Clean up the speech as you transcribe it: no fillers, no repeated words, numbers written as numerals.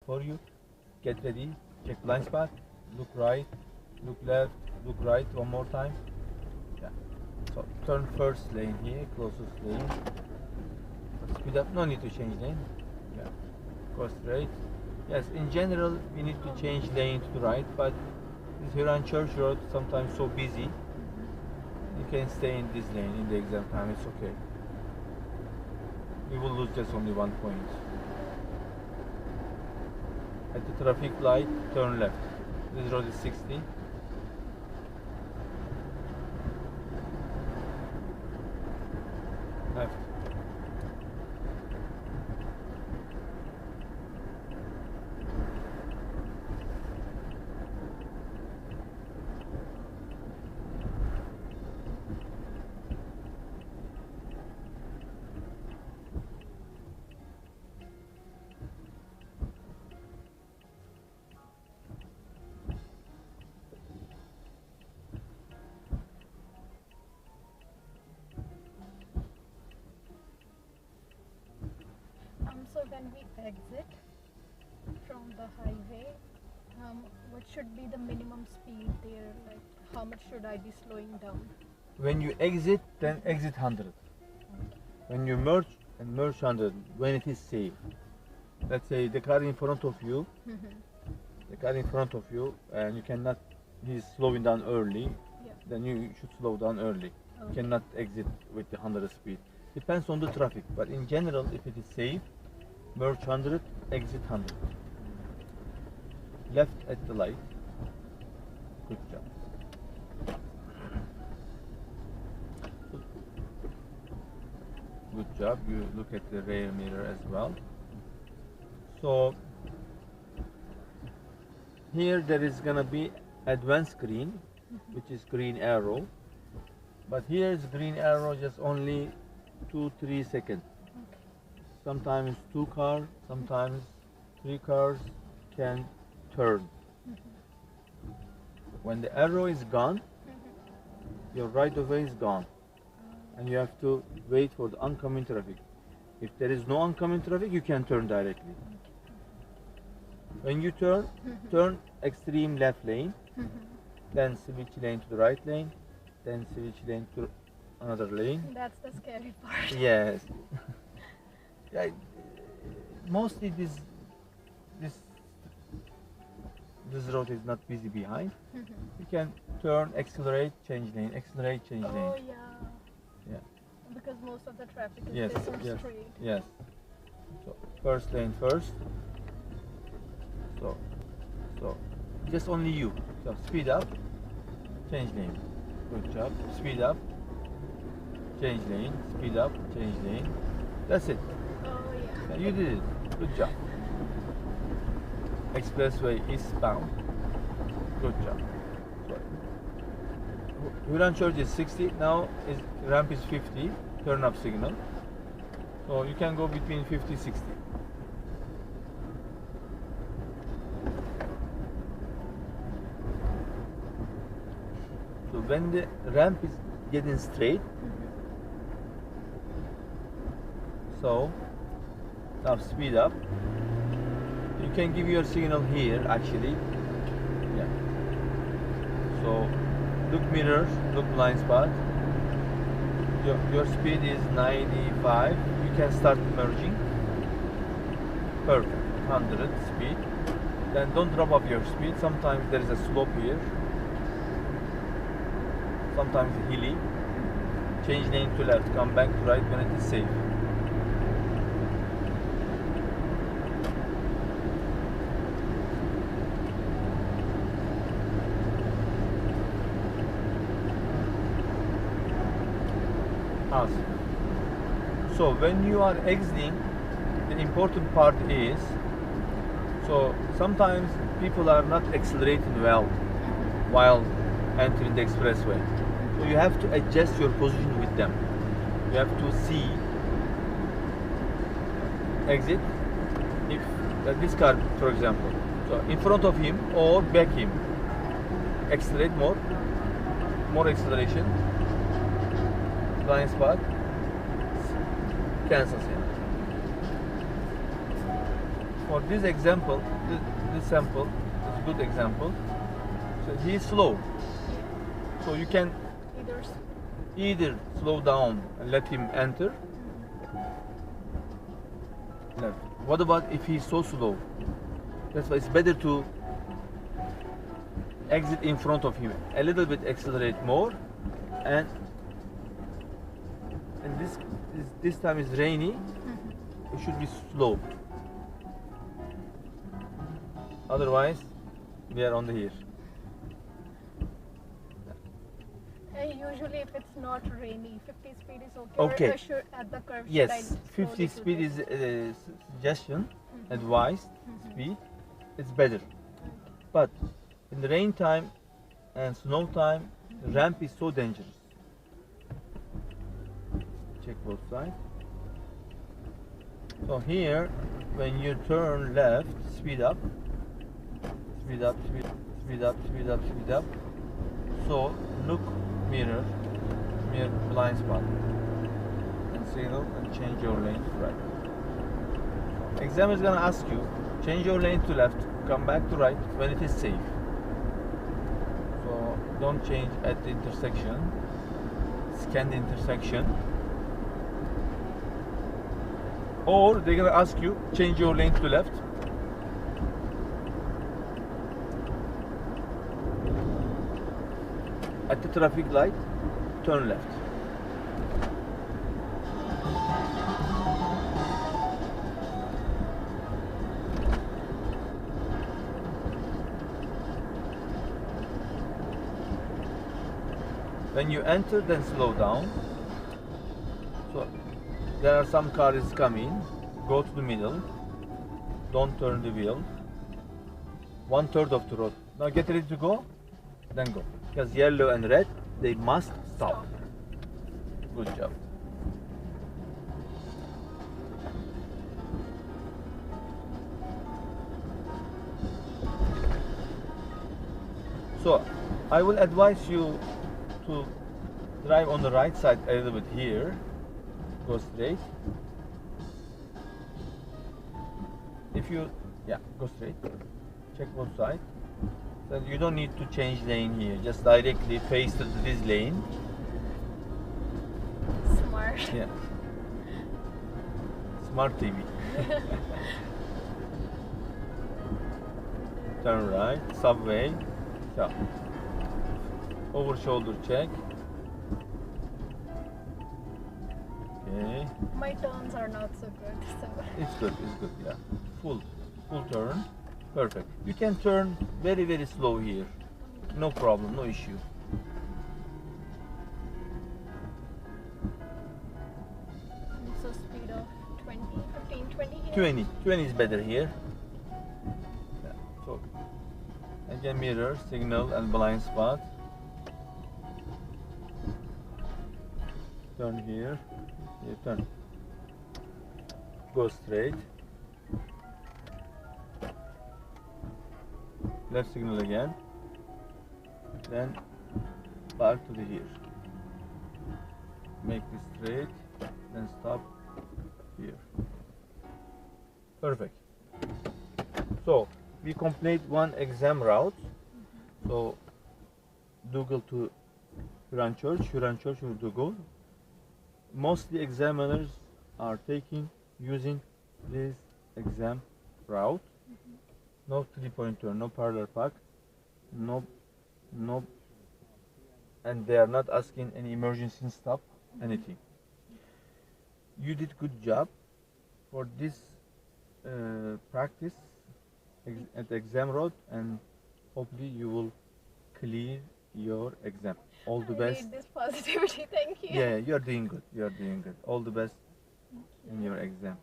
for you. Get ready, check blind spot, look right, look left, look right one more time. Yeah. So turn first lane here, closest lane. Speed up, no need to change lane. Yeah. Go straight. Yes, in general we need to change lane to the right, but this Huron Church Road sometimes so busy. You can stay in this lane in the exam time, it's okay. We will lose just only 1 point. At the traffic light, turn left. This road is 60. Left. So when we exit from the highway, what should be the minimum speed there? Like how much should I be slowing down? When you exit, then exit 100. When you merge, and merge 100 when it is safe. Let's say the car in front of you, and you cannot, he's slowing down early, then you should slow down early. You cannot exit with the 100 speed. Depends on the traffic, but in general, if it is safe, merge 100, exit 100. Left at the light. Good job. Good job. You look at the rear mirror as well. So here there is gonna be advanced screen, which is green arrow. But here is green arrow just only 2-3 seconds. Sometimes 2 cars, sometimes 3 cars can turn. When the arrow is gone, your right of way is gone, and you have to wait for the oncoming traffic. If there is no oncoming traffic, you can turn directly. When you turn, turn extreme left lane, then switch lane to the right lane, then switch lane to another lane. That's the scary part. Yes. Yeah, mostly this road is not busy behind. You can turn, accelerate, change lane, accelerate, change lane. Oh yeah. Yeah. Because most of the traffic is Yes, this on yes, straight. yes. So first lane first. So just only you. So speed up, change lane. Good job. Speed up, change lane. Speed up, change lane. That's it. Oh yeah. You did it. Good job. Expressway eastbound. Good job. Huron Church is 60. Now is ramp is 50. Turn up signal. So you can go between 50-60. So when the ramp is getting straight, so now speed up. You can give your signal here actually. Yeah. So look mirrors, look blind spot. Your speed is 95. You can start merging. Perfect. 100 speed. Then don't drop off your speed. Sometimes there is a slope here. Sometimes hilly. Change lane to left. Come back to right when it is safe. Awesome. So when you are exiting, the important part is, so sometimes people are not accelerating well while entering the expressway. So you have to adjust your position with them. You have to see exit. If this car, for example, so in front of him or back him, accelerate more acceleration. Blind spot, cancel sign. for this example, this sample is a good example. So he is slow. So you can either slow down and let him enter. Left. What about if he's so slow? That's why it's better to exit in front of him. A little bit accelerate more, and this time is rainy. It should be slow. Otherwise, we are on the here. Usually, if it's not rainy, 50 speed is okay. Okay. Or should, at the curve, Yes, should I 50 slowly speed do is this? suggestion, advised speed. It's better. But in the rain time and snow time, the ramp is so dangerous. Check both sides. So here, when you turn left, speed up, speed up, speed up, speed up, speed up. So look, mirror blind spot, and signal and change your lane to right. Examiner is gonna ask you, change your lane to left, come back to right when it is safe. So don't change at the intersection. Scan the intersection. Or they're gonna ask you, change your lane to left. At the traffic light, turn left. When you enter, then slow down. So there are some cars coming. Go to the middle. Don't turn the wheel. 1/3 of the road. Now get ready to go. Then go. Because yellow and red, they must stop. Good job. So I will advise you to drive on the right side a little bit here. Go straight. If you, go straight. Check both sides. Then you don't need to change lane here. Just directly face to this lane. Smart. Yeah. Smart TV. Turn right. Subway. So. Over shoulder check. Okay. My turns are not so good, so. It's good, yeah. Full turn. Perfect. You can turn very, very slow here. No problem, no issue. So speed of 20, 15, 20 here? 20 is better here. Yeah. So, again mirror, signal and blind spot. Turn here. You turn. Go straight. Left signal again. Then back to the here. Make this straight. Then stop here. Perfect. So we complete one exam route. So dougle to Huron Church to dougle. Mostly examiners are taking using this exam route. No 3-point turn, no parallel park, no, and they are not asking any emergency stop, anything. You did good job for this practice at the exam road, and hopefully you will clear your exam. All the best. I need this positivity, thank you. Yeah, you're doing good. You're doing good. All the best in your exam.